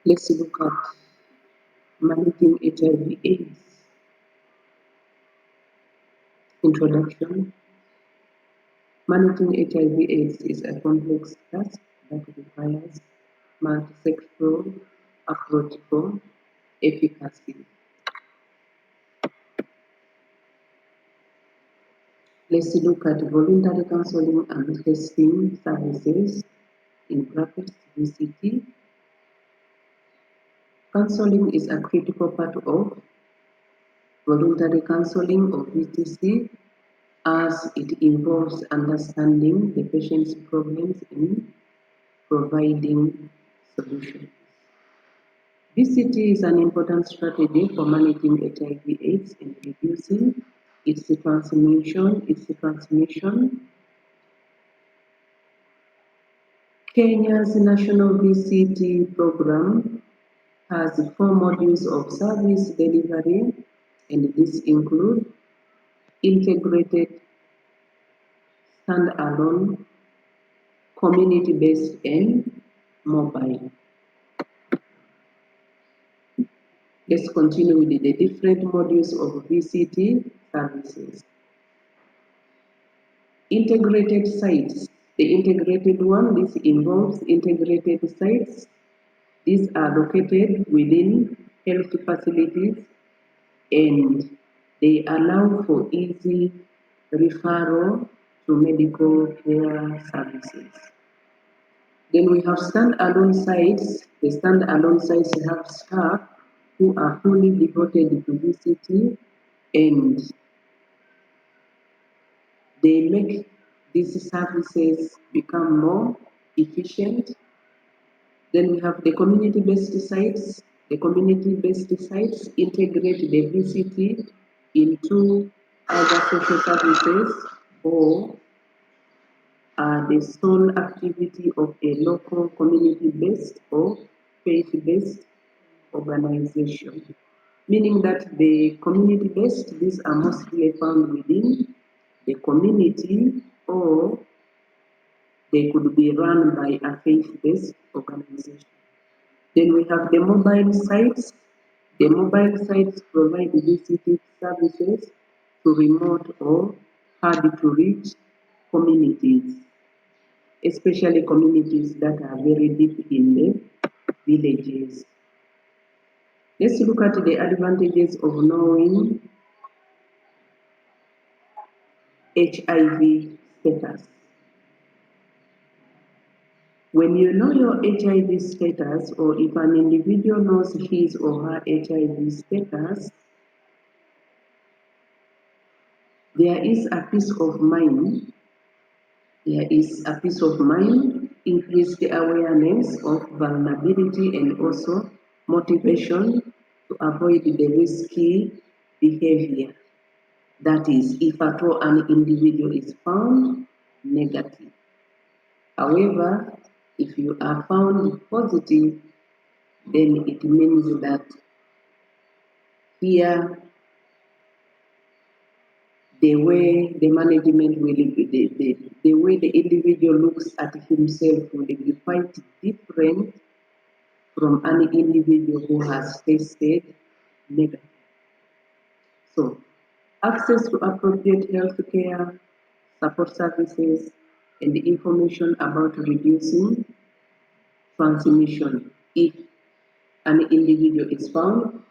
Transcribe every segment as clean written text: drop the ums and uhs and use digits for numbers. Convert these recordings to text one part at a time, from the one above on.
Let's look at managing HIV/AIDS. Introduction. Managing HIV/AIDS is a complex task that requires multi-sectoral approach for efficacy. Let's look at voluntary counseling and testing services, in brackets VCT. Counseling is a critical part of voluntary counseling or VTC, as it involves understanding the patient's problems and providing solutions. VCT is an important strategy for managing HIV/AIDS and reducing its transmission. Kenya's national VCT program has 4 modules of service delivery, and these include integrated, standalone, community-based, and mobile. Let's continue with the different modules of VCT services. Integrated sites. The integrated one, this involves integrated sites. These are located within health facilities and they allow for easy referral to medical care services. Then we have stand-alone sites. The stand-alone sites have staff who are fully devoted to VCT and they make these services become more efficient. Then we have the community-based sites. The community-based sites integrate the VCT into other social services or the sole activity of a local community-based or faith-based organization. Meaning that the community-based, these are mostly found within the community or they could be run by a faith-based organization. Then we have the mobile sites. The mobile sites provide VCT services to remote or hard to reach communities, especially communities that are very deep in the villages. Let's look at the advantages of knowing HIV status. When you know your HIV status, or if an individual knows his or her HIV status, there is a peace of mind. There is a peace of mind, increased awareness of vulnerability, and also motivation to avoid the risky behavior. That is, if at all an individual is found negative. However, if you are found positive, then it means that here the way the management will be, the way the individual looks at himself will be quite different from an individual who has tested negative. So, access to appropriate health care, support services, and information about reducing transmission. If an individual is found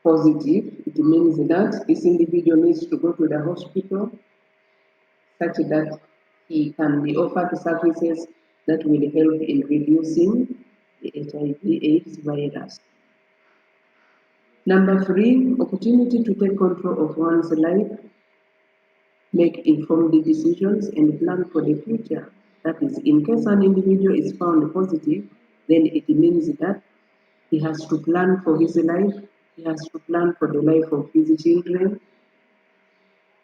positive, it means that this individual needs to go to the hospital such that he can be offered services that will help in reducing the HIV/AIDS virus. Number 3, opportunity to take control of one's life, make informed decisions, and plan for the future. That is, in case an individual is found positive, then it means that he has to plan for his life, he has to plan for the life of his children.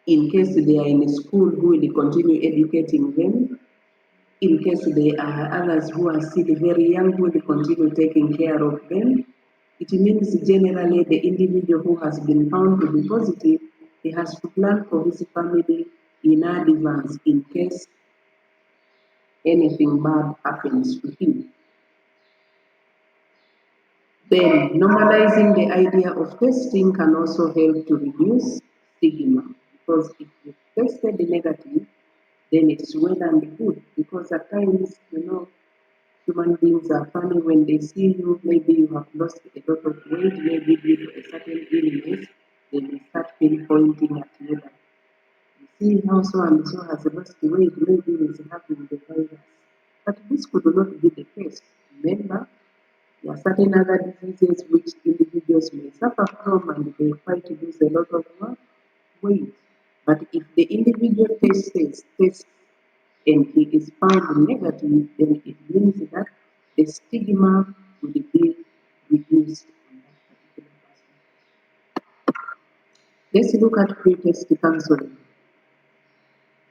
In case they are in school, who will continue educating them? In case there are others who are still very young, who will continue taking care of them? It means generally the individual who has been found to be positive, he has to plan for his family in advance in case anything bad happens to him. Then normalizing the idea of testing can also help to reduce stigma, because if you tested negative, then it's well and good, because at times, human beings are funny. When they see you, maybe you have lost a lot of weight, maybe due to a certain illness, they may start pinpointing at you that you see how so and so has lost weight, maybe he's having the virus. But this could not be the case. Remember, there are certain other diseases which individuals may suffer from, and they try to lose a lot of weight. But if the individual tests and he is found negative, then it means that the stigma will be reduced on that particular person. Let's look at pre-test counseling.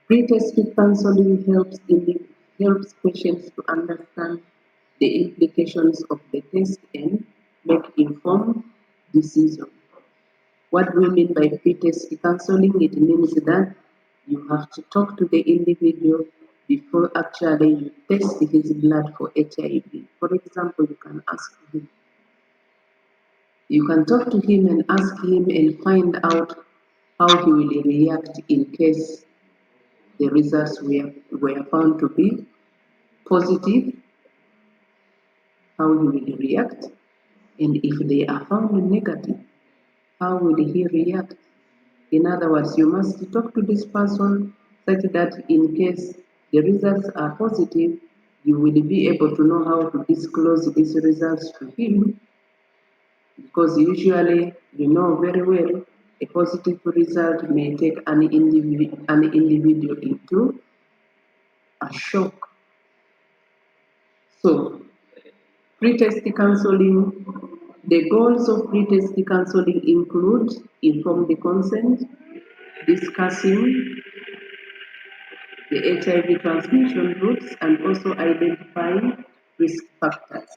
Pre-test counseling helps patients to understand the implications of the test and make informed decisions. What we mean by pre-test counseling, it means that you have to talk to the individual before actually you test his blood for HIV. For example, you can talk to him and ask him and find out how he will react in case the results were found to be positive, how he will react, and if they are found negative, how will he react? In other words, you must talk to this person such that in case the results are positive, you will be able to know how to disclose these results to him, because usually you know very well a positive result may take an individual into a shock. So, pre-test counseling, the goals of pre-test counseling include informed consent, discussing the HIV transmission routes, and also identifying risk factors.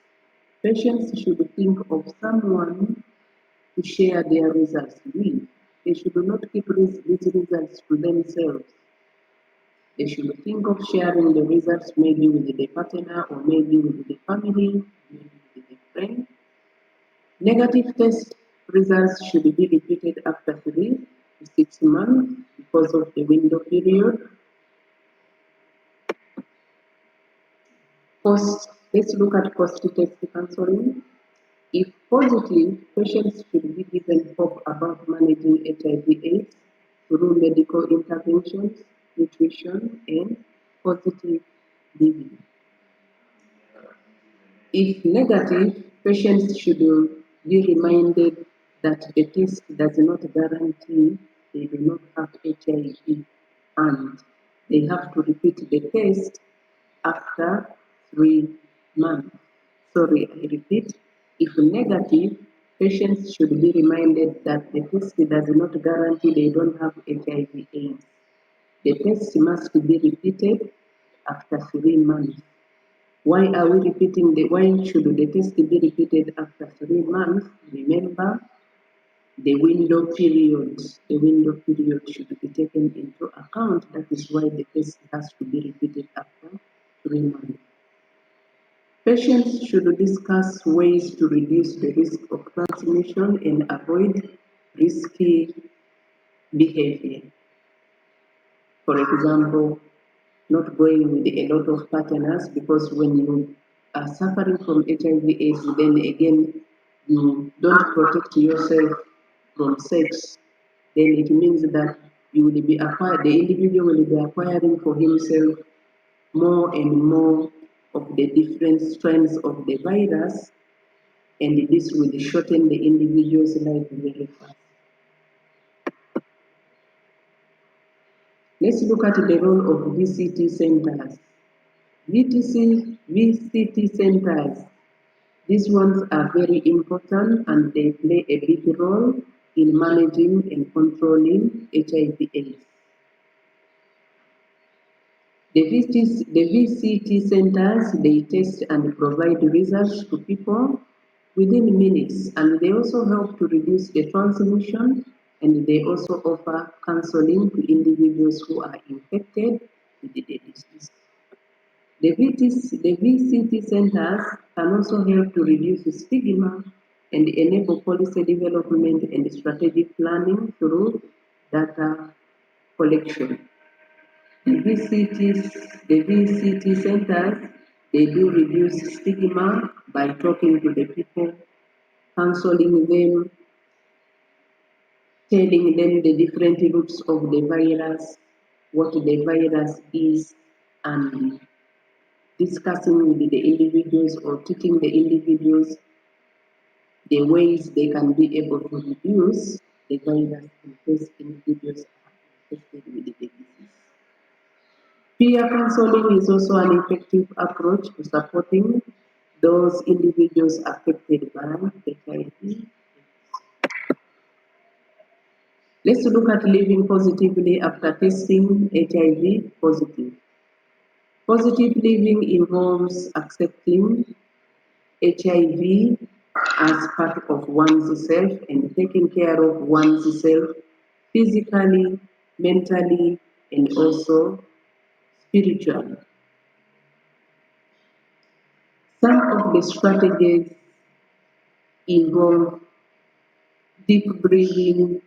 Patients should think of someone to share their results with. They should not keep these results to themselves. They should think of sharing the results maybe with the partner, or maybe with the family, maybe with a friend. Negative test results should be repeated after 3 to 6 months because of the window period. Let's look at post-test counseling. If positive, patients should be given hope about managing HIV/AIDS through medical interventions, nutrition, and positive living. If negative, patients should be reminded that the test does not guarantee they do not have HIV, and they have to repeat the test after 3 months. Sorry, I repeat, if negative, patients should be reminded that the test does not guarantee they don't have HIV/AIDS. The test must be repeated after 3 months. Why should the test be repeated after 3 months? Remember, the window period. The window period should be taken into account. That is why the test has to be repeated after 3 months. Patients should discuss ways to reduce the risk of transmission and avoid risky behavior. For example, not going with a lot of partners, because when you are suffering from HIV/AIDS, then again you don't protect yourself from sex. Then it means that the individual will be acquiring for himself more and more of the different strains of the virus, and this will shorten the individual's life very fast. Let's look at the role of VCT centers. VCT centers, these ones are very important and they play a big role in managing and controlling HIV/AIDS. The VCT centers, they test and provide results to people within minutes, and they also help to reduce the transmission, and they also offer counseling to individuals who are infected with the disease. The VCT centers can also help to reduce stigma and enable policy development and strategic planning through data collection. The VCT centers, they do reduce stigma by talking to the people, counseling them, telling them the different routes of the virus, what the virus is, and discussing with the individuals or teaching the individuals the ways they can be able to reduce the virus in case individuals are infected with the disease. Peer counseling is also an effective approach to supporting those individuals affected by HIV. Let's look at living positively after testing HIV positive. Positive living involves accepting HIV as part of one's self and taking care of one's self physically, mentally, and also spiritually. Some of the strategies involve deep breathing,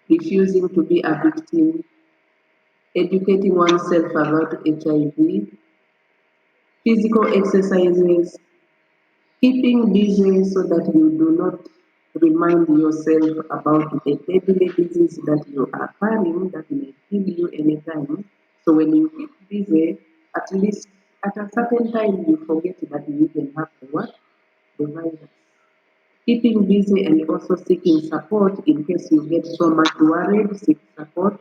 refusing to be a victim, educating oneself about HIV, physical exercises, keeping busy so that you do not remind yourself about the deadly disease that you are carrying that may kill you anytime. So when you keep busy, at least at a certain time you forget that you can have the what? The virus. Keeping busy and also seeking support in case you get so much worried, seek support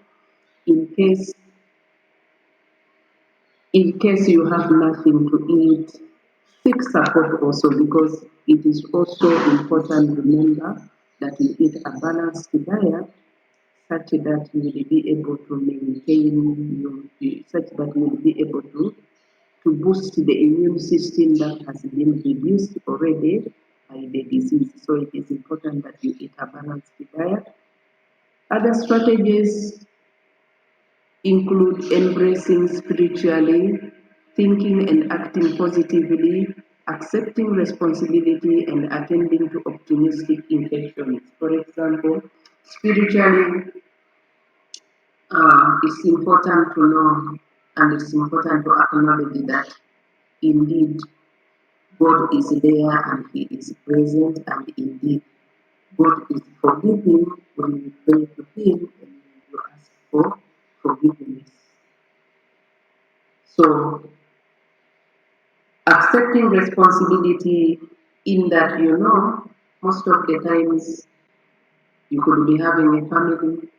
in case you have nothing to eat, seek support also because it is also important to remember that you eat a balanced diet such that you will be able to maintain such that you will be able to boost the immune system that has been reduced already by the disease. So it is important that you eat a balanced diet. Other strategies include embracing spiritually, thinking and acting positively, accepting responsibility, and attending to optimistic infections. For example, spiritually, it's important to know and it's important to acknowledge that indeed God is there and He is present, and indeed God is forgiving when you pray to Him and you ask for forgiveness. So, accepting responsibility in that most of the times you could be having a family,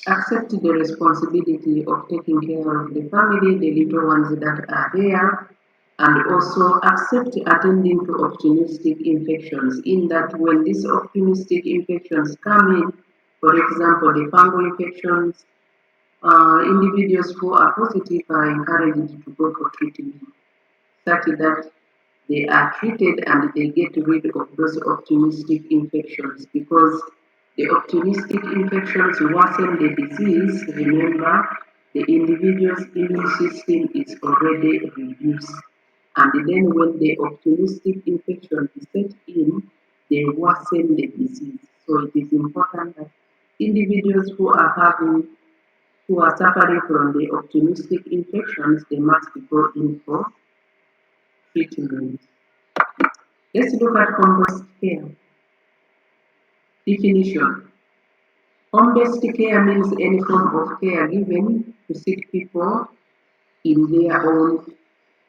accept the responsibility of taking care of the family, the little ones that are there, and also accept attending to opportunistic infections in that when these opportunistic infections come in, for example, the fungal infections, individuals who are positive are encouraged to go for treatment such that they are treated and they get rid of those opportunistic infections because the opportunistic infections worsen the disease. Remember, the individual's immune system is already reduced. And then when the opportunistic infection is set in, they worsen the disease. So it is important that individuals who are suffering from the opportunistic infections, they must go in for treatment. Let's look at home-based care. Definition. Home-based care means any form of care given to sick people in their own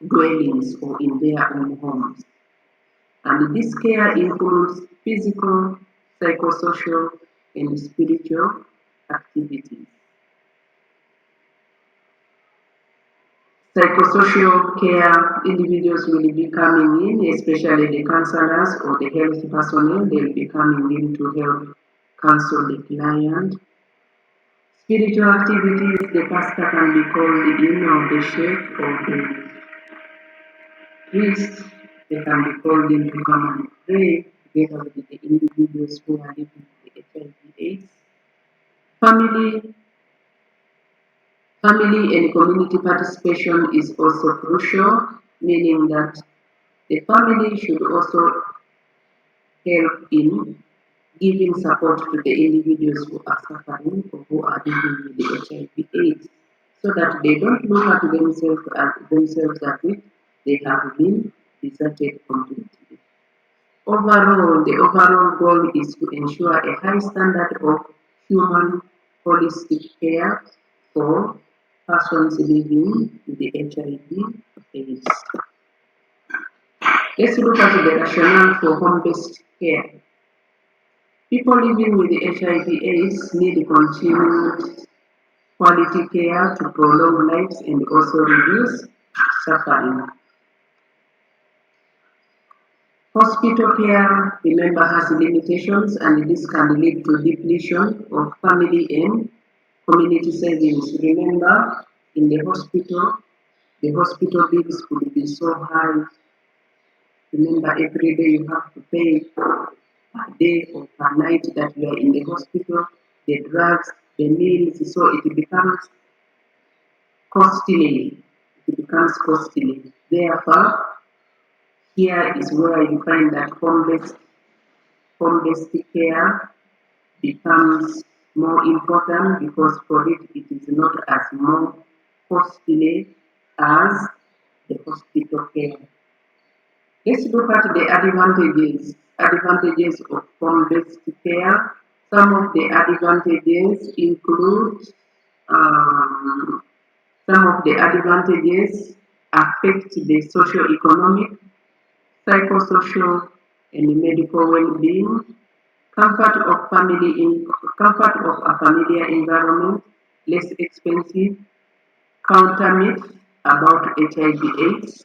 dwellings or in their own homes. And this care includes physical, psychosocial, and spiritual activities. Psychosocial care individuals will be coming in, especially the counselors or the health personnel, they'll be coming in to help counsel the client. Spiritual activities, the pastor can be called in or the sheikh or the priest, they can be called in to come and pray together with the individuals who are living with HIV/AIDS. Family and community participation is also crucial, meaning that the family should also help in giving support to the individuals who are suffering or who are living with the HIV/AIDS, so that they don't look at themselves as if they have been deserted completely. Overall, the overall goal is to ensure a high standard of human holistic care for persons living with the HIV/AIDS. Let's look at the rationale for home-based care. People living with the HIV/AIDS need continued quality care to prolong lives and also reduce suffering. Hospital care, remember, has limitations, and this can lead to depletion of family and community savings. Remember, in the hospital bills could be so high. Remember, every day you have to pay per day or per night that you are in the hospital, the drugs, the meals, so it becomes costly. It becomes costly. Therefore, here is where you find that home-based care becomes more important, because for it is not as more costly as the hospital care. Let's look at the advantages of home-based care. Some of the advantages include um, some of the advantages affect the socio-economic, psychosocial, and medical well-being. Comfort of comfort of a familiar environment, less expensive, counter myths about HIV/AIDS,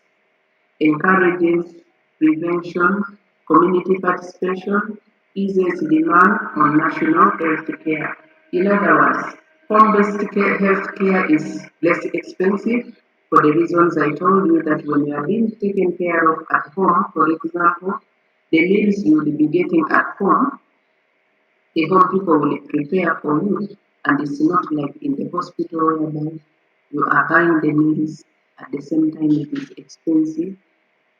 encourages prevention, community participation, eases demand on national health care. In other words, home-based health care is less expensive for the reasons I told you, that when you are being taken care of at home, for example, the meals you will be getting at home, the home people will prepare for you, and it's not like in the hospital whereby you are buying the meals at the same time it is expensive.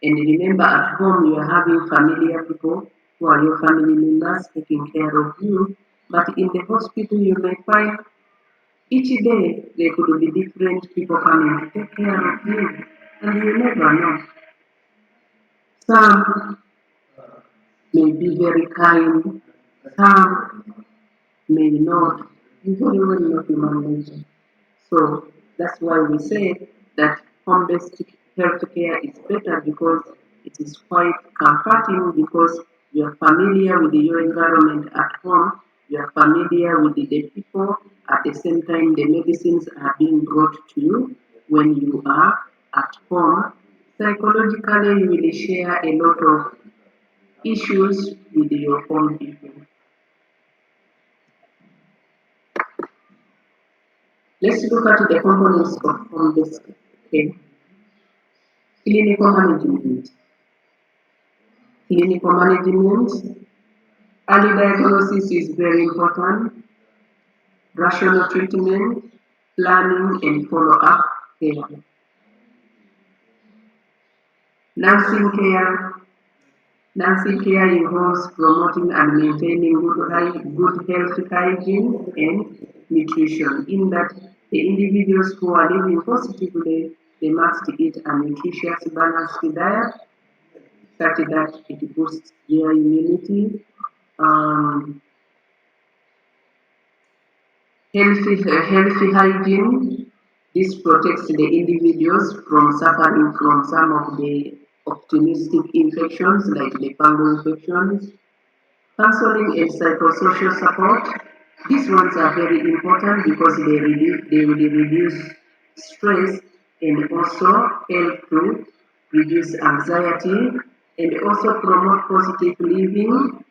And remember, at home you are having familiar people who are your family members taking care of you, but in the hospital you may find each day there could be different people coming to take care of you, and you never know. Some may be very kind, some may not. You very well know human nature. So that's why we say that home-based healthcare is better, because it is quite comforting, because you are familiar with your environment at home, you are familiar with the people, at the same time the medicines are being brought to you when you are at home. Psychologically, you will share a lot of issues with your home people. Let's look at the components of home-based care. Clinical management. Clinical management, early diagnosis is very important, rational treatment, planning and follow-up care. Nursing care. Nursing care involves promoting and maintaining good health hygiene and nutrition, in that the individuals who are living positively, they must eat a nutritious, balanced diet such that it boosts their immunity. Um, healthy hygiene. This protects the individuals from suffering from some of the opportunistic infections like the fungal infections. Counseling and psychosocial support. These ones are very important because they will reduce stress and also help to reduce anxiety and also promote positive living,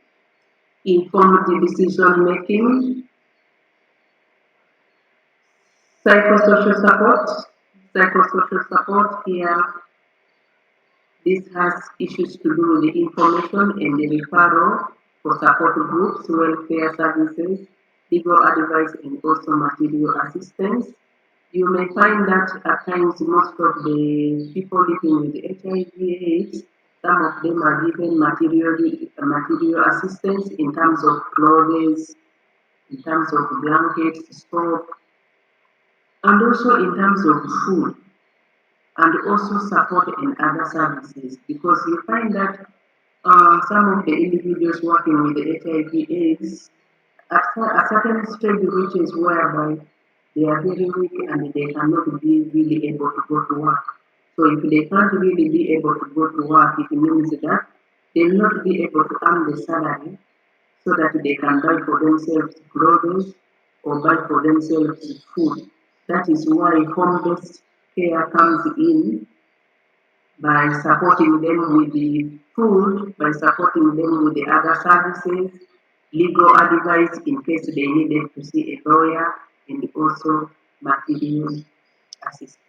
informed decision making. Psychosocial support. Psychosocial support here, this has issues to do with the information and the referral for support groups, welfare services, legal advice, and also material assistance. You may find that at times most of the people living with HIV/AIDS Some of them are given material assistance in terms of clothes, in terms of blankets, soap, and also in terms of food, and also support and other services. Because you find that some of the individuals working with the HIV/AIDS at a certain stage reaches whereby they are very weak and they cannot be really able to go to work. So if they can't really be able to go to work, it means that they will not be able to earn the salary so that they can buy for themselves clothes or buy for themselves food. That is why home-based care comes in by supporting them with the food, by supporting them with the other services, legal advice in case they needed to see a lawyer, and also material assistance.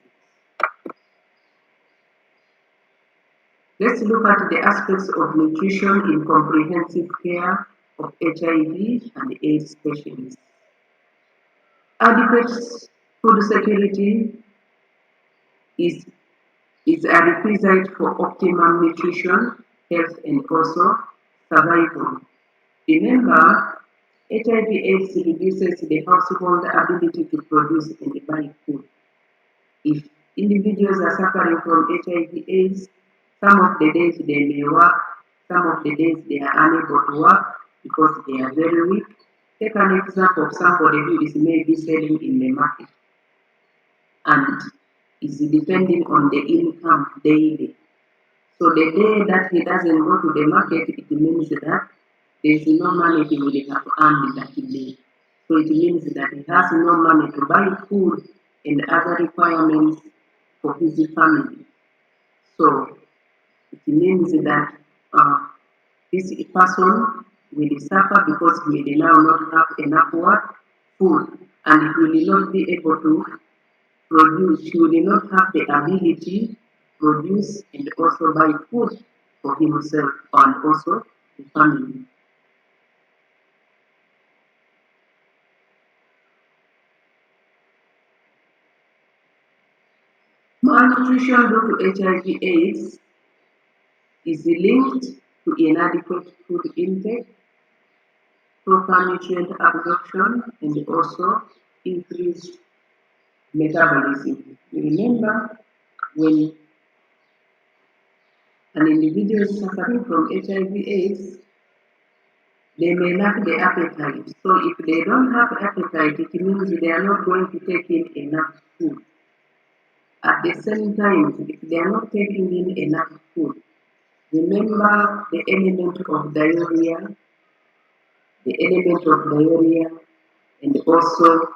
Let's look at the aspects of nutrition in comprehensive care of HIV and AIDS patients. Adequate food security is, is a requisite for optimum nutrition, health, and also survival. Remember, HIV/AIDS reduces the household ability to produce and buy food. If individuals are suffering from HIV/AIDS, some of the days they may work, some of the days they are unable to work because they are very weak. Take an example of somebody who is maybe selling in the market and is depending on the income daily. So the day that he doesn't go to the market, it means that there is no money he will have earned that day. So it means that he has no money to buy food and other requirements for his family. So it means that this person will suffer because he will now not have enough food, and he will not be able to produce. He will not have the ability to produce and also buy food for himself and also the family. Malnutrition due to HIV/AIDS is linked to inadequate food intake, proper nutrient absorption, and also increased metabolism. Remember, when an individual is suffering from HIV/AIDS, they may lack the appetite. So if they don't have appetite, it means they are not going to take in enough food. At the same time, if they are not taking in enough food, remember the element of diarrhea, and also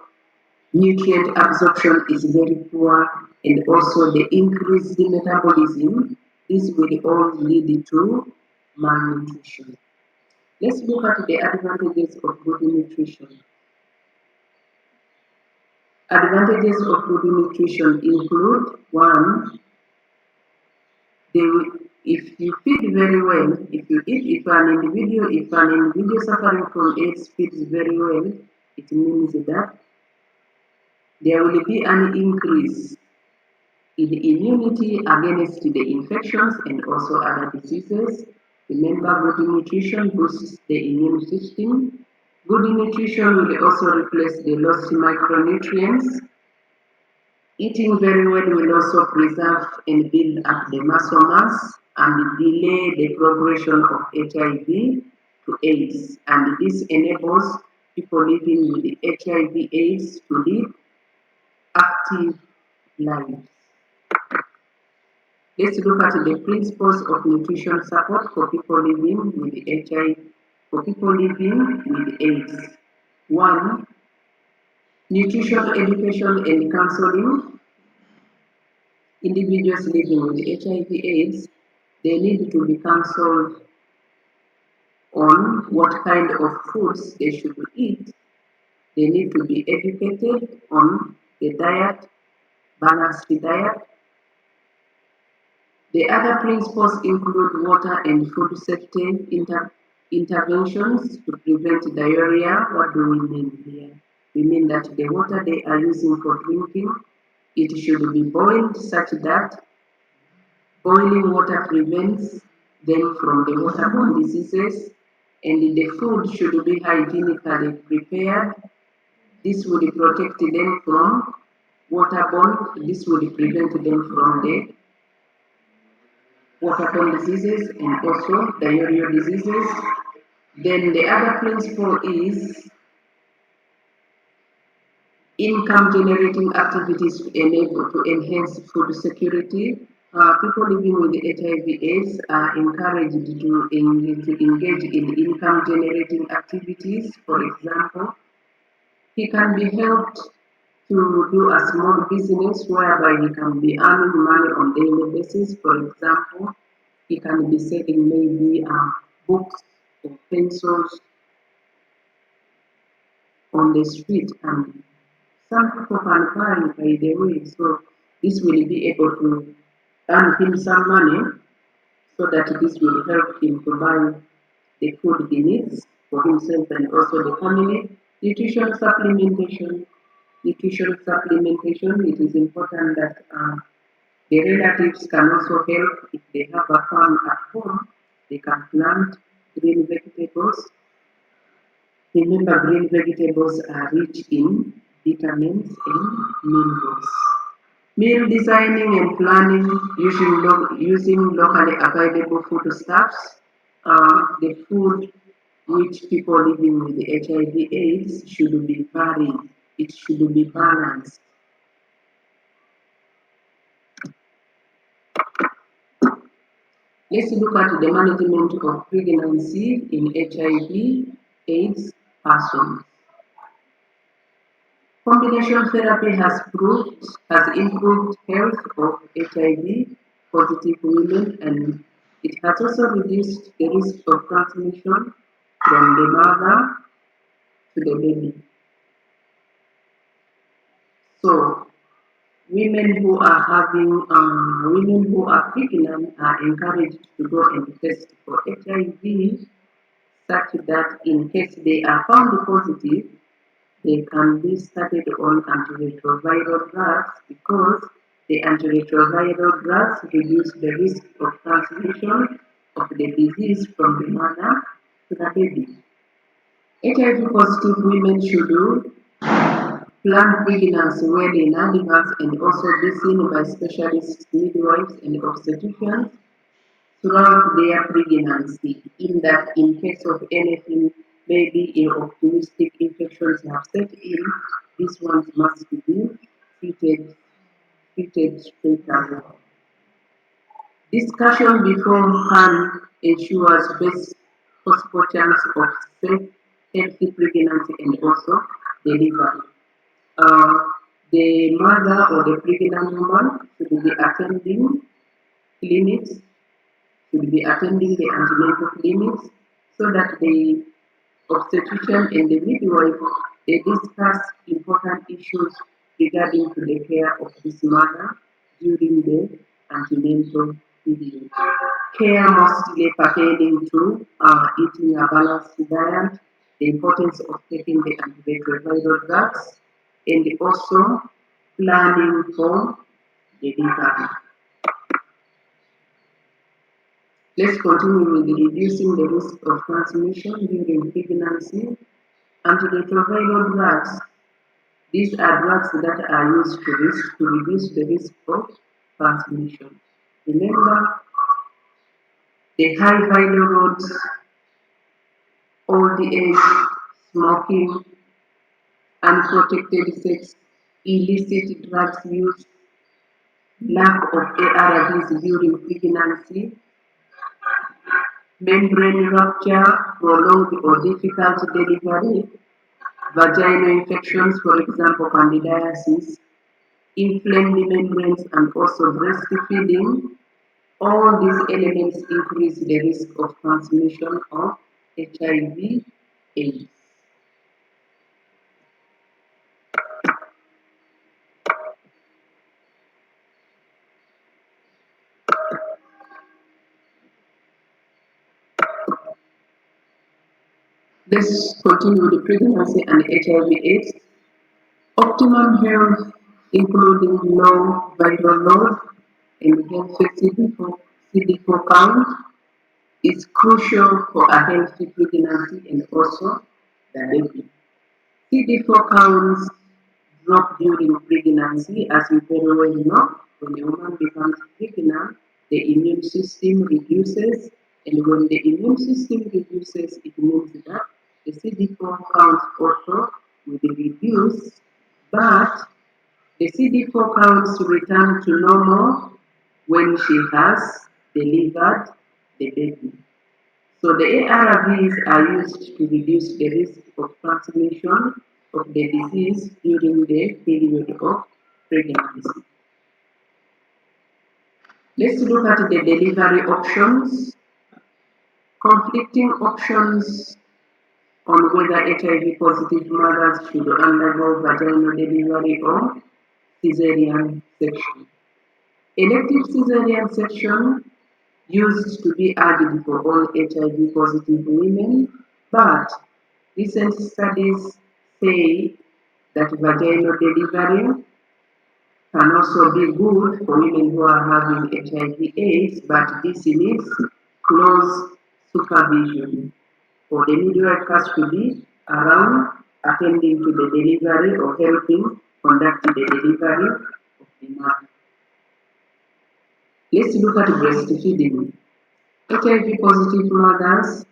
nutrient absorption is very poor, and also the increased metabolism. This will all lead to malnutrition. Let's look at the advantages of good nutrition. Advantages of good nutrition include one, if you feed very well, if an individual suffering from AIDS feeds very well, it means that there will be an increase in immunity against the infections and also other diseases. Remember, good nutrition boosts the immune system. Good nutrition will also replace the lost micronutrients. Eating very well will also preserve and build up the muscle mass and delay the progression of HIV to AIDS. And this enables people living with HIV/AIDS to live active lives. Let's look at the principles of nutrition support for people living with HIV, for people living with AIDS. One, nutrition education and counseling. Individuals living with HIV/AIDS, they need to be counseled on what kind of foods they should eat. They need to be educated on the diet, balanced diet. The other principles include water and food safety interventions to prevent diarrhea. What do we mean here? We mean that the water they are using for drinking, it should be boiled such that boiling water prevents then from the waterborne diseases, and the food should be hygienically prepared. This would protect them from waterborne, this would prevent them from the waterborne diseases and also diarrheal diseases. Then the other principle is income generating activities to enable to enhance food security. People living with HIV/AIDS are encouraged to engage in income generating activities. For example, he can be helped to do a small business whereby he can be earning money on daily basis. For example, he can be selling maybe books or pencils on the street, and some people can buy by the way. So this will be able to earn him some money so that this will help him to buy the food he needs for himself and also the family. Nutrition supplementation. Nutrition supplementation, it is important that the relatives can also help if they have a farm at home. They can plant green vegetables. Remember, green vegetables are rich in vitamins and minerals. Meal designing and planning using locally available foodstuffs. The food which people living with HIV/AIDS should be varied. It should be balanced. Let's look at the management of pregnancy in HIV/AIDS persons. Combination therapy has improved health of HIV positive women, and it has also reduced the risk of transmission from the mother to the baby. So women who are pregnant are encouraged to go and test for HIV, such that in case they are found positive, they can be started on antiretroviral drugs because the antiretroviral drugs reduce the risk of transmission of the disease from the mother to the baby. HIV positive women should plan pregnancy well in advance and also be seen by specialists, midwives, and obstetricians throughout their pregnancy, in that in case of anything, maybe optimistic infections have set in, these ones must be treated straight away. Discussion beforehand ensures best possible chance of safe, healthy pregnancy and also delivery. Uh, the mother or the pregnant woman should be attending clinics, should be attending the antenatal clinics so that the obstetrician and the midwife they discuss important issues regarding to the care of this mother during the antenatal period. Care mostly pertaining to eating a balanced diet, the importance of taking the antiretroviral drugs, and also planning for delivery. Let's continue with reducing the risk of transmission during pregnancy. Antiretroviral drugs. These are drugs that are used to reduce the risk of transmission. Remember, the high viral loads, old age, smoking, unprotected sex, illicit drugs use, lack of ARVs during pregnancy, membrane rupture, prolonged or difficult delivery, vaginal infections, for example, candidiasis, inflamed membranes, and also breastfeeding. All these elements increase the risk of transmission of HIV/AIDS. Let's continue with pregnancy and HIV/AIDS. Optimum health, including low viral load and healthy CD4 count, is crucial for a healthy pregnancy and also the baby. CD4 counts drop during pregnancy, as you very well know. When a woman becomes pregnant, the immune system reduces, and when the immune system reduces, it means that the CD4 counts also will reduce, but the CD4 counts return to normal when she has delivered the baby. So the ARVs are used to reduce the risk of transmission of the disease during the period of pregnancy. Let's look at the delivery options. Conflicting options on whether HIV positive mothers should undergo vaginal delivery or cesarean section. Elective cesarean section used to be added for all HIV positive women, but recent studies say that vaginal delivery can also be good for women who are having HIV/AIDS, but this needs close supervision for the midwife to be around attending to the delivery or helping conduct the delivery of the mother. Let's look at breastfeeding. HIV positive mothers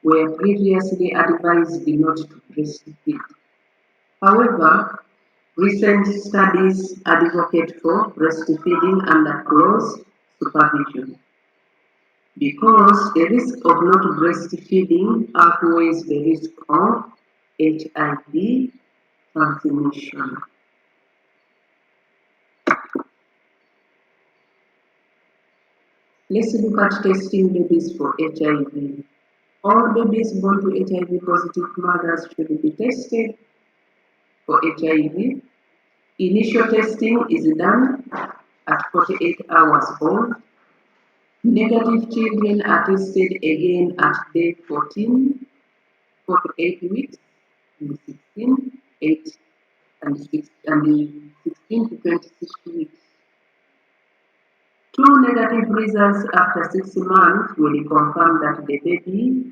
were previously advised not to breastfeed. However, recent studies advocate for breastfeeding under close supervision because the risk of not breastfeeding outweighs the risk of HIV transmission. Let's look at testing babies for HIV. All babies born to HIV positive mothers should be tested for HIV. Initial testing is done at 48 hours old. Negative children are tested again at day 14, 48 weeks, and 16, 8, and 16 to 26 weeks. Two negative results after 6 months will confirm that the baby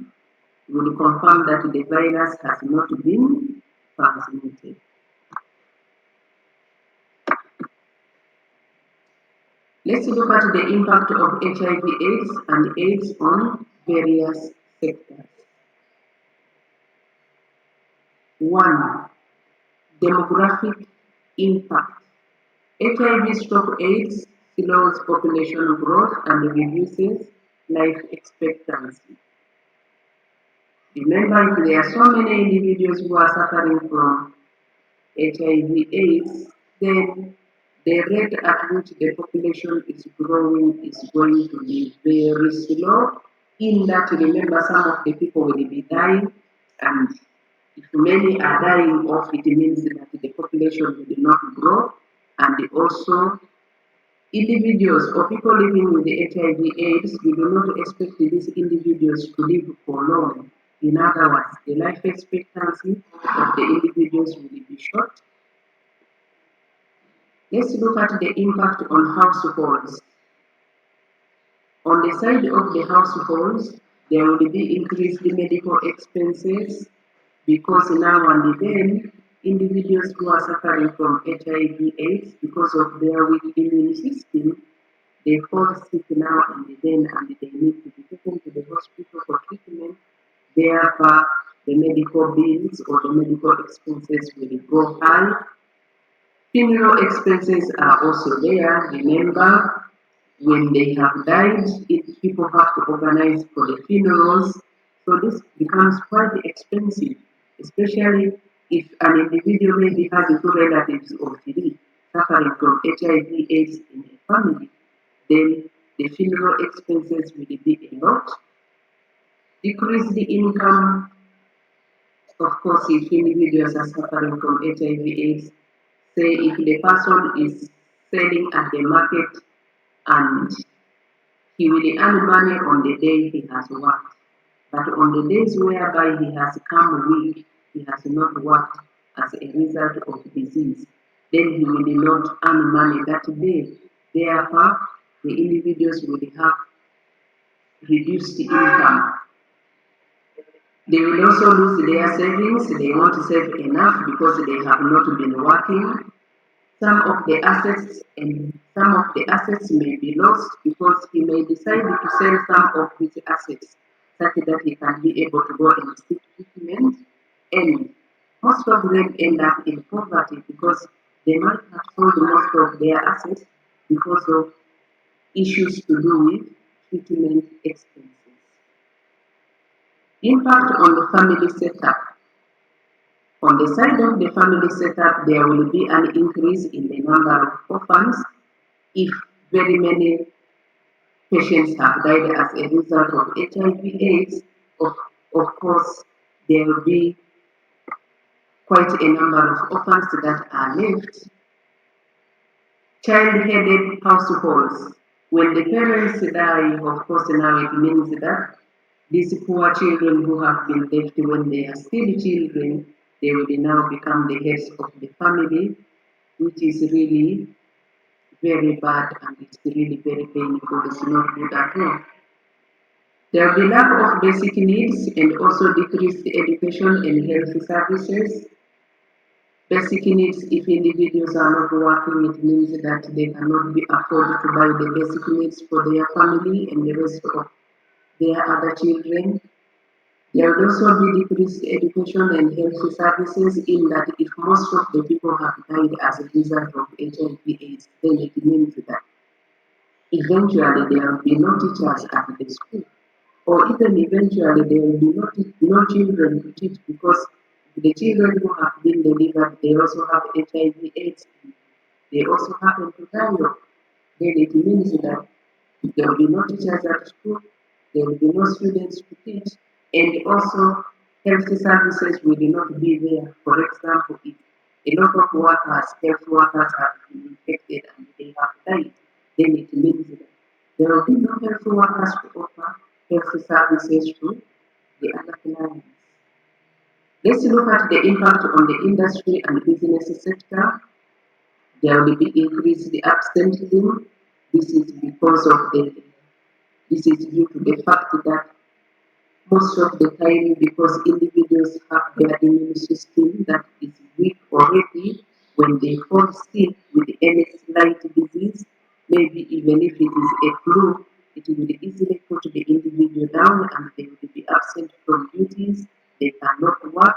will confirm that the virus has not been transmitted. Let's look at the impact of HIV/AIDS and AIDS on various sectors. 1. Demographic impact. HIV/AIDS slows population growth and reduces life expectancy. Remember, if there are so many individuals who are suffering from HIV/AIDS, then the rate at which the population is growing is going to be very slow. In that, remember, some of the people will be dying, and if many are dying off, it means that the population will not grow, and also individuals or people living with the HIV/AIDS, we do not expect these individuals to live for long. In other words, the life expectancy of the individuals will be short. Let's look at the impact on households. On the side of the households, there will be increased medical expenses because now and then, individuals who are suffering from HIV/AIDS because of their weak immune system, they fall sick now and then, and they need to be taken to the hospital for treatment. Therefore, the medical bills or the medical expenses will go high. Funeral expenses are also there. Remember, when they have died, people have to organize for the funerals. So this becomes quite expensive, especially if an individual maybe has two relatives or three suffering from HIV/AIDS in a family. Then the funeral expenses will be a lot. Decrease the income, of course, if individuals are suffering from HIV/AIDS. Say if the person is selling at the market and he will earn money on the day he has worked. But on the days whereby he has come weak, he has not worked as a result of disease, then he will not earn money that day. Therefore, the individuals will have reduced income. They will also lose their savings. They won't save enough because they have not been working. Some of the assets may be lost because he may decide to sell some of his assets such that he can be able to go and seek treatment, and most of them end up in poverty because they might have sold most of their assets because of issues to do with treatment expenses. Impact on the family setup. On the side of the family setup, there will be an increase in the number of orphans if very many patients have died as a result of HIV/AIDS. Of course, there will be quite a number of orphans that are left. Child-headed households. When the parents die, of course, now it means that these poor children who have been left when they are still children, they will now become the heads of the family, which is really very bad and it's really very painful. It's not good at all. There will be lack of basic needs and also decreased education and health services. Basic needs, if individuals are not working, it means that they cannot be afforded to buy the basic needs for their family and the rest of their other children. There will also be decreased education and health services in that if most of the people have died as a result of HIV/AIDS, then it means that eventually there will be no teachers at the school, or even eventually there will be no children to teach because the children who have been delivered, they also have HIV/AIDS. They also happen to die of. Then it means that there will be no teachers at school, there will be no students to teach, and also health services will not be there. For example, if a lot of health workers have been infected and they have died, then it means that there will be no health workers to offer health services to the other clients. Let's look at the impact on the industry and business sector. There will be increased absenteeism. This is because of the this is due to the fact that most of the time, because individuals have their immune system that is weak already, when they fall sick with any slight disease, maybe even if it is a flu, it will easily put the individual down and they will be absent from duties, they cannot work.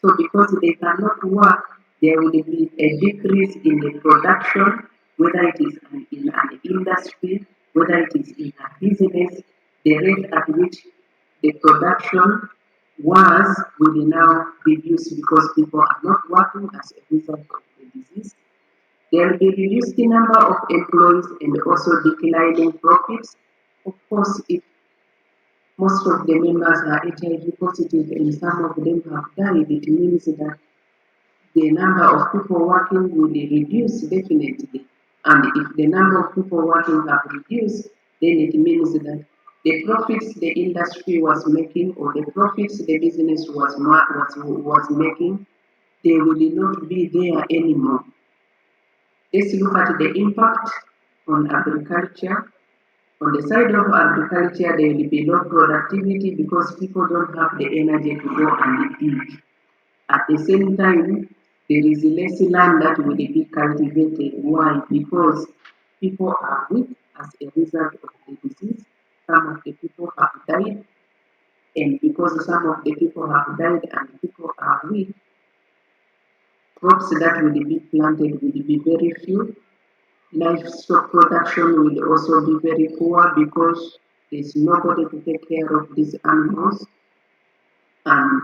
So because they cannot work, there will be a decrease in the production, whether it is in an industry, whether it is in a business, the rate at which the production will now reduce because people are not working as a result of the disease. There will be reduced the number of employees and also declining profits. Of course, if most of the members are HIV positive and some of them have died, it means that the number of people working will be reduced definitely. And if the number of people working have reduced, then it means that the profits the industry was making or the profits the business was making, they will not be there anymore. Let's look at the impact on agriculture. On the side of agriculture, there will be low productivity because people don't have the energy to go and dig. At the same time, there is less land that will be cultivated. Why? Because people are weak as a result of the disease. Some of the people have died, and because some of the people have died and people are weak, crops that will be planted will be very few. Livestock production will also be very poor because there's nobody to take care of these animals, and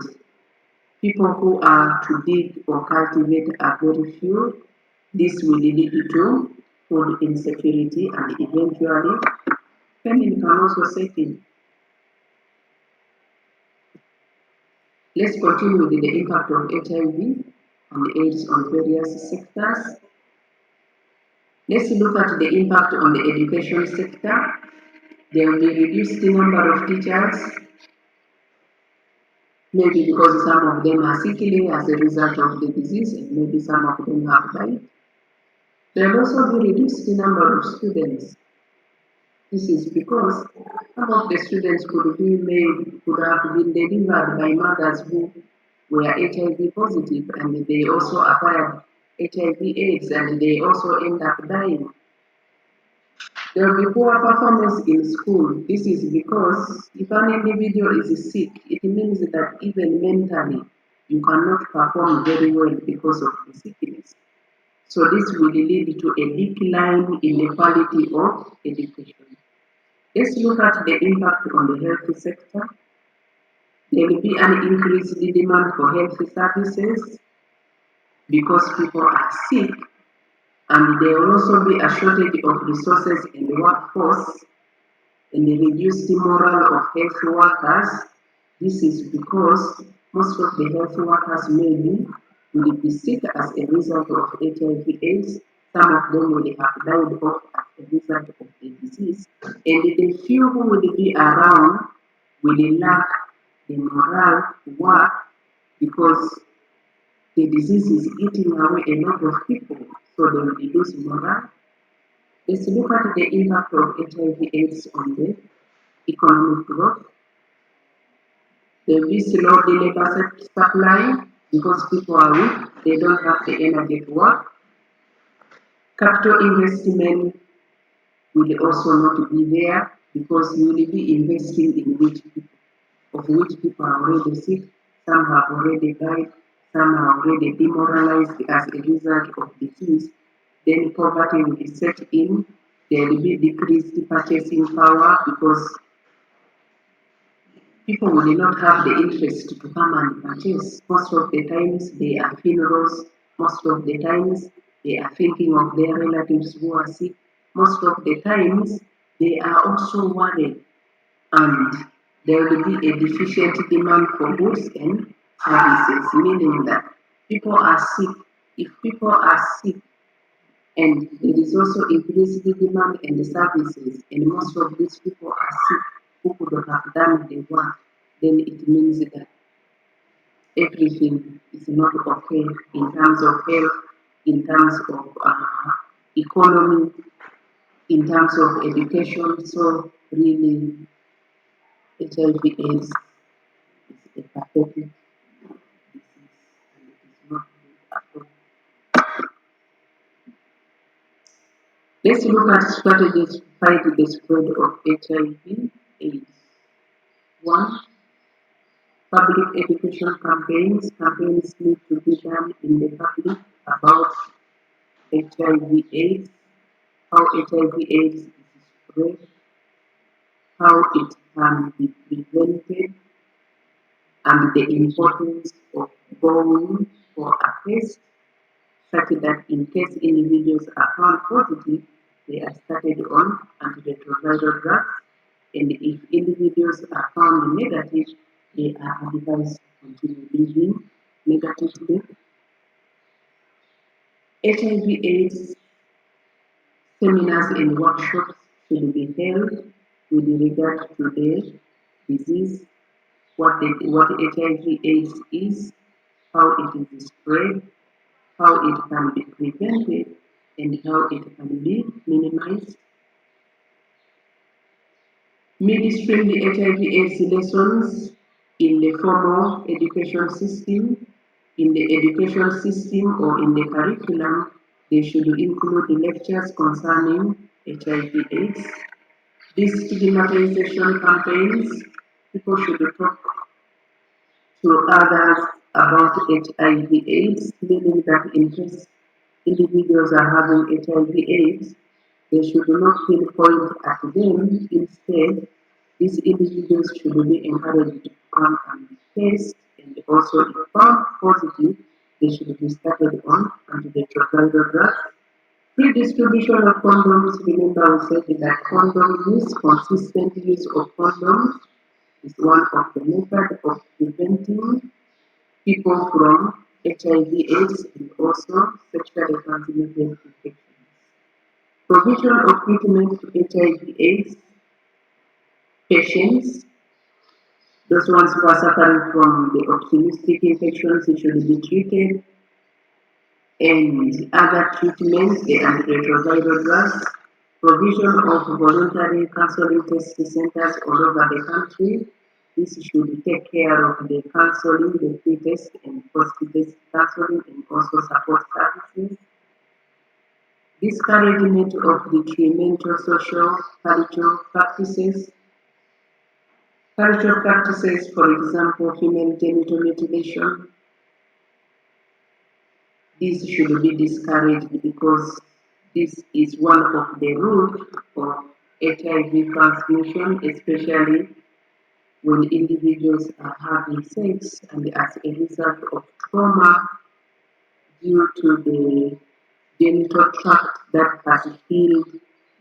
people who are to dig or cultivate are very few. This will lead to food insecurity and eventually famine can also set in. Let's continue with the impact of HIV and AIDS on various sectors. Let's look at the impact on the education sector. There will be reduced number of teachers, maybe because some of them are sickly as a result of the disease, and maybe some of them have died. There will also be reduced number of students. This is because some of the students could have been delivered by mothers who were HIV positive and they also acquired HIV AIDS and they also end up dying. There will be poor performance in school. This is because if an individual is sick, it means that even mentally you cannot perform very well because of the sickness. So this will lead to a decline in the quality of education. Let's look at the impact on the health sector. There will be an increased demand for health services because people are sick, and there will also be a shortage of resources in the workforce and the reduced morale of health workers. This is because most of the health workers maybe will be sick as a result of HIV/AIDS. Some of them will have died off as a result of the disease, and the few who will be around will lack the morale to work because the disease is eating away a lot of people, so they will lose morale. Let's look at the impact of HIV/AIDS on the economic growth. There will be slow the labor supply because people are weak, they don't have the energy to work. Capital investment will also not be there because you will be investing in which people, of which people are already sick, some have already died, some are already demoralized as a result of disease. Then poverty will be set in, there will be decreased purchasing power because people will not have the interest to come and purchase. Most of the times they are funerals, most of the times they are thinking of their relatives who are sick, most of the times they are also worried, and there will be a deficient demand for goods and services, meaning that people are sick. If people are sick and there is also increased demand in the services, and most of these people are sick who could have done the work, then it means that everything is not okay in terms of health, in terms of economy, in terms of education. So really, HIV/AIDS is a pathetic disease and it is not good at all. Let's look at strategies to fight the spread of HIV/AIDS. One, public education campaigns. Campaigns need to be done in the public about HIV/AIDS, how HIV/AIDS is spread, how it can be prevented, and the importance of going for a test such that in case individuals are found positive, they are started on antiretroviral drugs, and if individuals are found negative, they are advised to continue living negatively. HIV/AIDS seminars and workshops should be held with regard to the disease, what HIV/AIDS is, how it is spread, how it can be prevented, and how it can be minimized. Mainstream the HIV/AIDS lessons in the formal education system, in the education system or in the curriculum. They should include the lectures concerning HIV/AIDS. These stigmatization campaigns, people should talk to others about HIV/AIDS, meaning that in case individuals are having HIV/AIDS, they should not pinpoint at them. Instead, these individuals should be encouraged to come and test, and also if found positive, they should be started on antiretroviral drugs. Pre-distribution of condoms, remember we said that condom use, consistent use of condoms is one of the methods of preventing people from HIV/AIDS and also sexually transmitted infections. Provision of treatment to HIV/AIDS patients, those ones who are suffering from the opportunistic infections, they should be treated, and other treatments, the antiretroviral drugs, Provision of voluntary counseling test centers all over the country. This should take care of the counseling, the pre-test and post-test counseling, and also support services. Discouragement of detrimental social cultural practices, for example, female genital mutilation. This should be discouraged because this is one of the roots of HIV transmission, especially when individuals are having sex and as a result of trauma due to the genital tract that has healed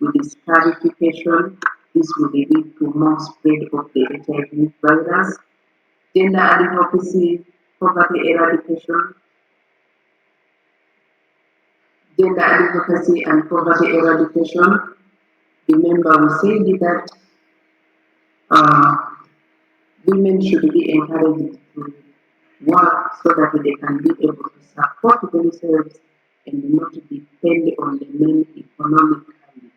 with scarification. This will lead to more spread of the HIV virus. Gender advocacy, poverty eradication, gender advocacy and poverty eradication. Remember, we said that uh, women should be encouraged to work so that they can be able to support themselves and not depend on the men economically.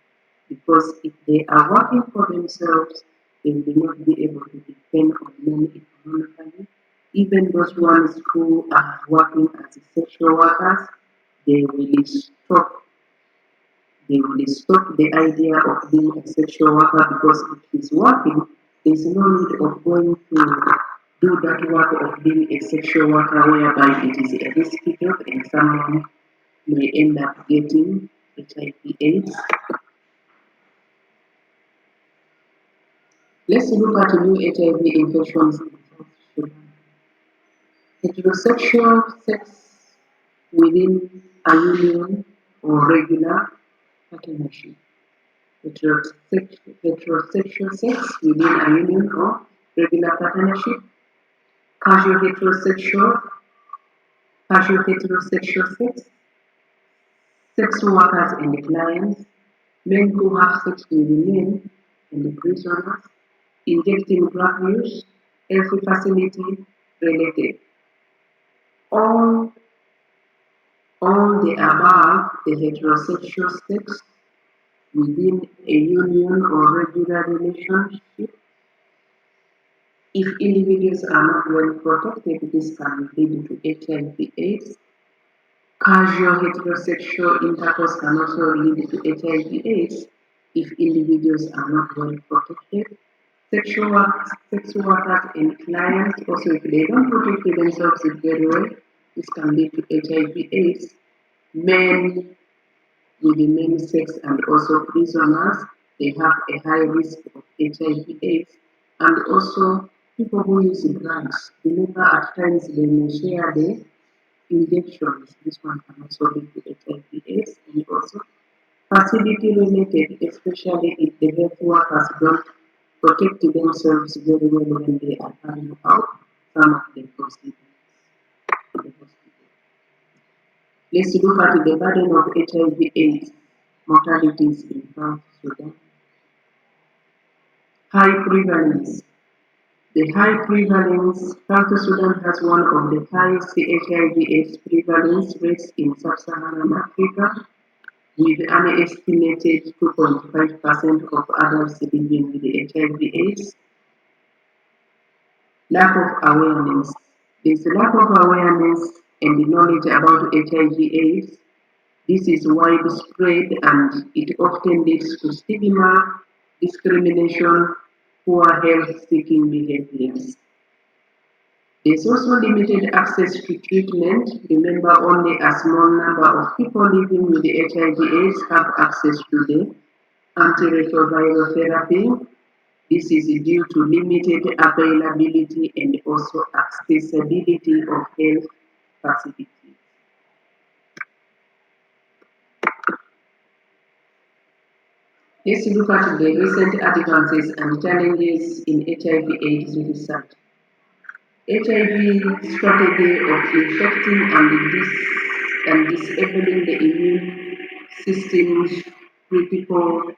Because if they are working for themselves, they will not be able to depend on men economically. Even those ones who are working as sexual workers, they will stop they will stop the idea of being a sexual worker because if he's working, there's no need of going to do that work of being a sexual worker whereby it is a risky job and someone may end up getting HIV/AIDS. Let's look at new HIV infections in South Sudan. Heterosexual sex within a union or regular partnership. Heterosexual sex within a union or regular partnership, casual heterosexual, casual heterosexual sex, sex workers and clients, men who have sex with men and prisoners, injecting drug use, health facility related. All, all the above, the heterosexual sex within a union or regular relationship. If individuals are not well protected, this can lead to HIV/AIDS. Casual heterosexual intercourse can also lead to HIV/AIDS if individuals are not well protected. Sex workers and clients also, if they don't protect themselves very well, this can lead to HIV/AIDS. Men with the men sex and also prisoners, they have a high risk of HIV/AIDS, and also people who use drugs. Remember, at times they may share the injections. This one can also lead to HIV/AIDS, and also facility related, especially if the health workers don't protect themselves very well when they are carrying out some of the procedures in the hospital. Let's look at the burden of HIV/AIDS mortalities in South Sudan. High prevalence. The high prevalence, South Sudan has one of the highest HIV/AIDS prevalence rates in sub-Saharan Africa, with an estimated 2.5% of adults living with HIV/AIDS. Lack of awareness. There is a lack of awareness and knowledge about HIV/AIDS. This is widespread and it often leads to stigma, discrimination, poor health-seeking behaviors. There's also limited access to treatment. Remember, only a small number of people living with HIV/AIDS have access to the antiretroviral therapy. This is due to limited availability and also accessibility of health facilities. Let's look at the recent advances and challenges in HIV/AIDS research. HIV strategy of infecting and disabling the immune system's critical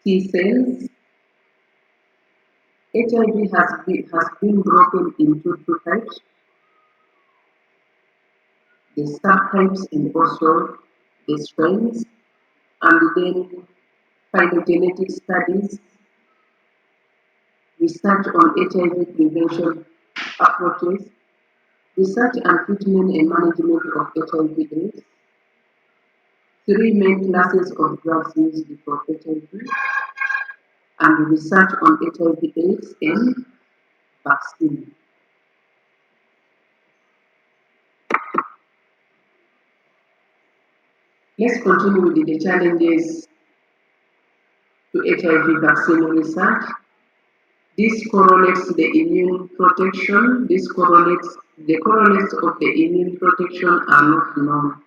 T cells. HIV has been broken into two types, the subtypes and also the strains. And then phylogenetic studies, research on HIV prevention approaches, research and treatment and management of HIV/AIDS, three main classes of drugs used for HIV, and research on HIV/AIDS and vaccine. Let's continue with the challenges to HIV vaccine research. This correlates the immune protection. The correlates of the immune protection are not known.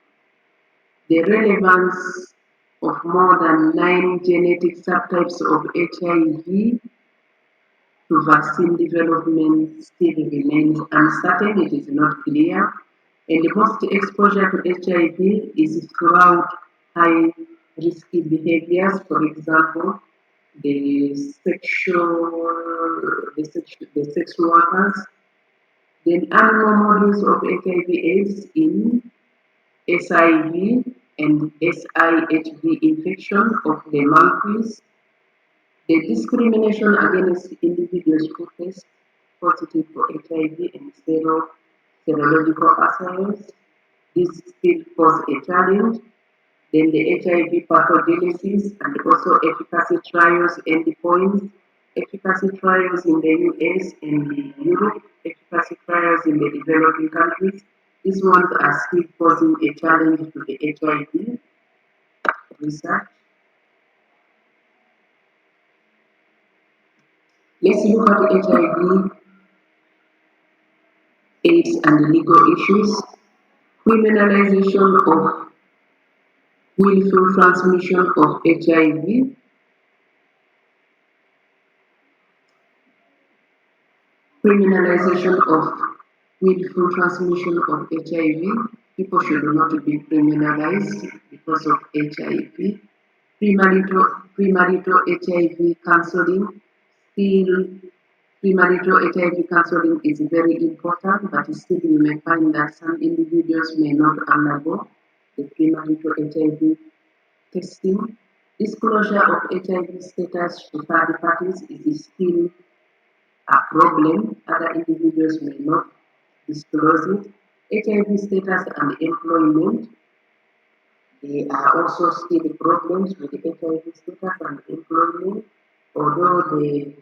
The relevance of more than 9 genetic subtypes of HIV to vaccine development still remains uncertain. It is not clear. And the most exposure to HIV is throughout high risky behaviors, for example, the sex workers, then animal models of HIV/AIDS in SIV and SIHV infection of the monkeys, the discrimination against individuals who test positive for HIV and serological assays. This still poses a challenge. Then the HIV pathogenesis and also efficacy trials endpoints, efficacy trials in the US and Europe, efficacy trials in the developing countries. These ones are still posing a challenge to the HIV research. Let's look at HIV, AIDS and legal issues. Criminalization of willful transmission of HIV. Criminalization of willful transmission of HIV. People should not be criminalized because of HIV. Premarital HIV counseling. Still, premarital HIV counseling is very important, but still you may find that some individuals may not undergo the premarital HIV testing. Disclosure of HIV status to third parties is still a problem. Other individuals may not disclose it. HIV status and employment. There are also still problems with HIV status and employment, although the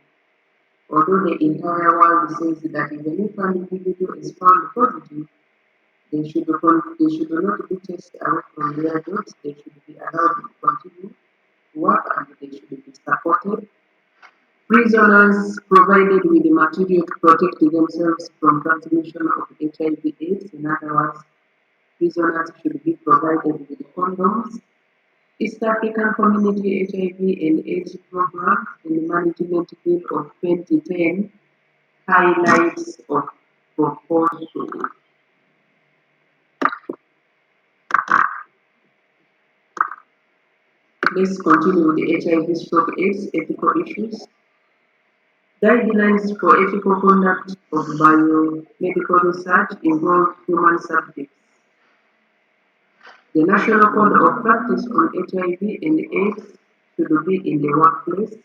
entire world says that even if an individual is found positive, they should not be tested out from their jobs. They should be allowed to continue to work and they should be supported. Prisoners provided with the material to protect themselves from transmission of HIV/AIDS. In other words, prisoners should be provided with condoms. East African Community HIV and AIDS Program and the Management Bill of 2010 highlights of proposals. Let's continue with the HIV/AIDS ethical issues. Guidelines for ethical conduct of biomedical research involve human subjects. The National Code of Practice on HIV and AIDS should be in the workplace,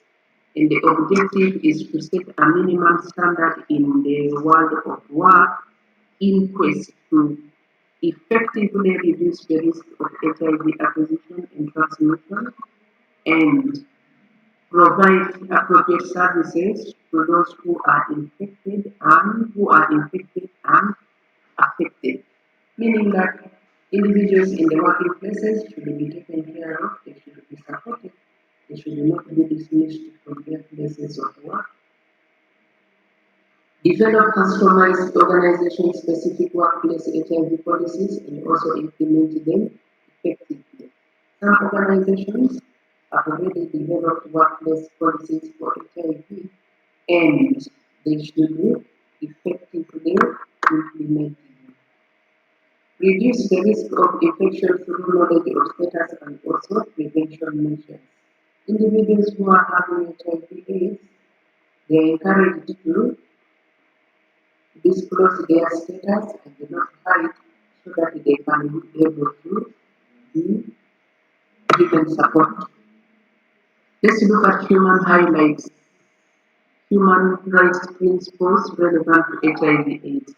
and the objective is to set a minimum standard in the world of work in quest to effectively reduce the risk of HIV acquisition and transmission and provide appropriate services to those who are infected and affected, meaning that individuals in the working places should be taken care of, they should be supported, they should not be dismissed from their places of work. Develop customized organization-specific workplace HIV policies and also implement them effectively. Some organizations have already developed workplace policies for HIV and they should be effectively implemented. Reduce the risk of infection through knowledge of status and also prevention measures. Individuals who are having HIV/AIDS, they are encouraged to disclose their status and do not hide so that they can be able to be given support. Let's look at human highlights, human rights principles relevant to HIV/AIDS.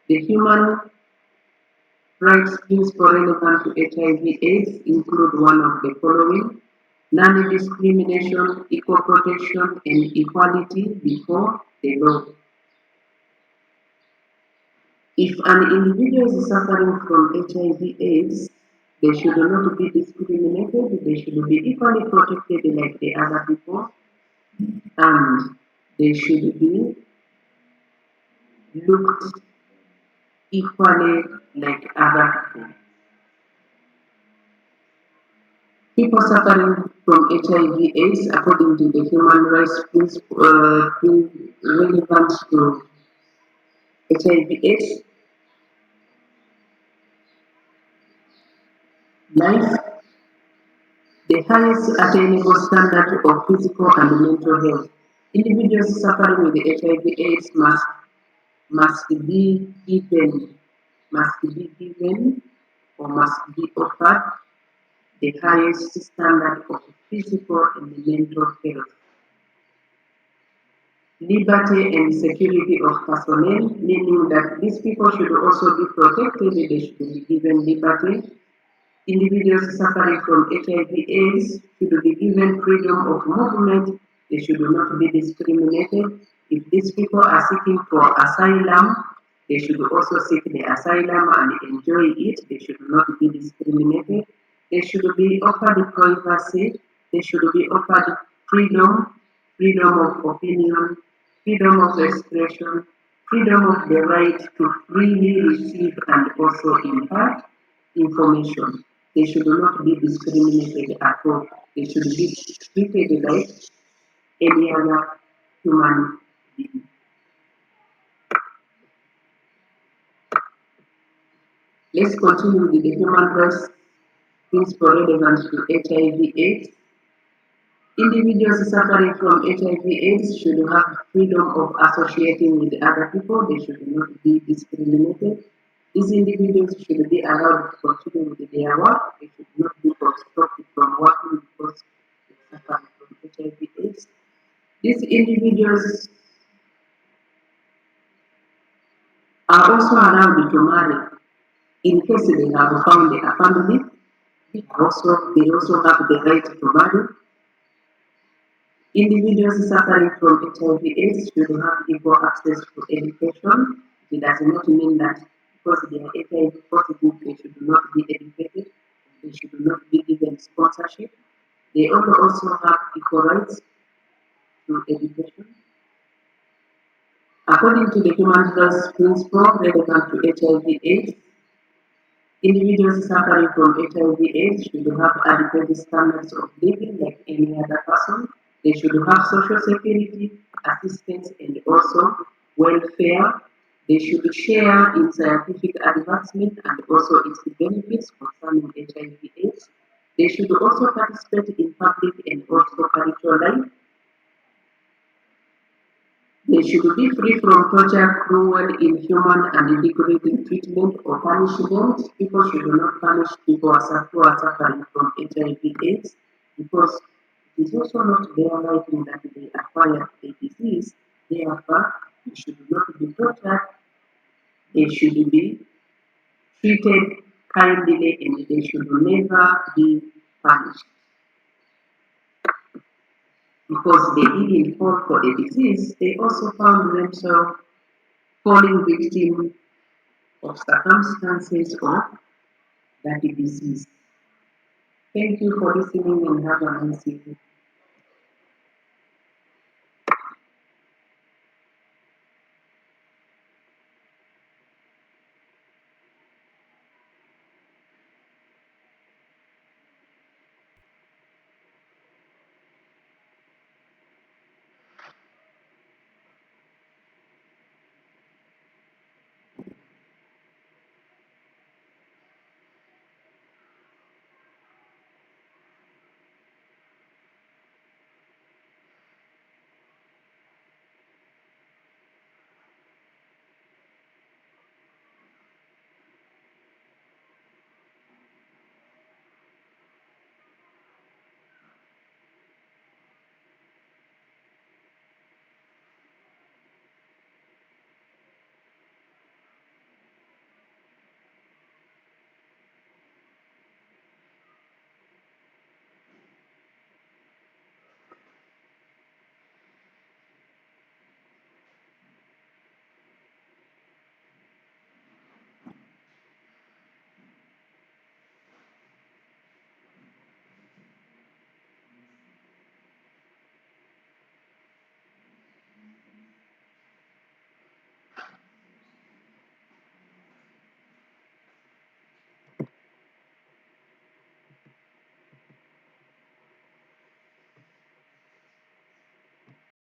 The human rights principles relevant to HIV/AIDS include one of the following: non-discrimination, equal protection, and equality before the law. If an individual is suffering from HIV/AIDS, they should not be discriminated, they should be equally protected like the other people, and they should be looked equally like other people. People suffering from HIV/AIDS, according to the human rights principle relevant to HIV/AIDS, life, the highest attainable standard of physical and mental health. Individuals suffering with HIV/AIDS must be given or must be offered the highest standard of physical and mental health. Liberty and security of personnel, meaning that these people should also be protected, they should be given liberty. Individuals suffering from HIV/AIDS should be given freedom of movement, they should not be discriminated. If these people are seeking for asylum, they should also seek the asylum and enjoy it, they should not be discriminated. They should be offered privacy, they should be offered freedom, freedom of opinion, freedom of expression, freedom of the right to freely receive and also impart information. They should not be discriminated at all. They should be treated like any other human being. Let's continue with the human rights principle relevant to HIV/AIDS. Individuals suffering from HIV/AIDS should have freedom of associating with other people. They should not be discriminated. These individuals should be allowed to continue with their work. They should not be obstructed from working because they suffer from HIV/AIDS. These individuals are also allowed to marry in case they have found a family. They also have the right to marry. Individuals suffering from HIV/AIDS should have equal access to education. It does not mean that because they are HIV positive, they should not be educated, they should not be given sponsorship. They also have equal rights to education. According to the human rights principle relevant to HIV/AIDS, individuals suffering from HIV/AIDS should have adequate standards of living like any other person. They should have social security, assistance, and also welfare. They should share in scientific advancement and also its benefits concerning HIV/AIDS. They should also participate in public and also cultural life. They should be free from torture, cruel, inhuman, and degrading treatment or punishment. People should not punish people who are suffering from HIV/AIDS because it is also not their liking that they acquire the disease. Therefore, they should not be tortured. They should be treated kindly and they should never be punished because they didn't fall for the disease. They also found themselves falling victim of circumstances of that disease. Thank you for listening and have a nice evening.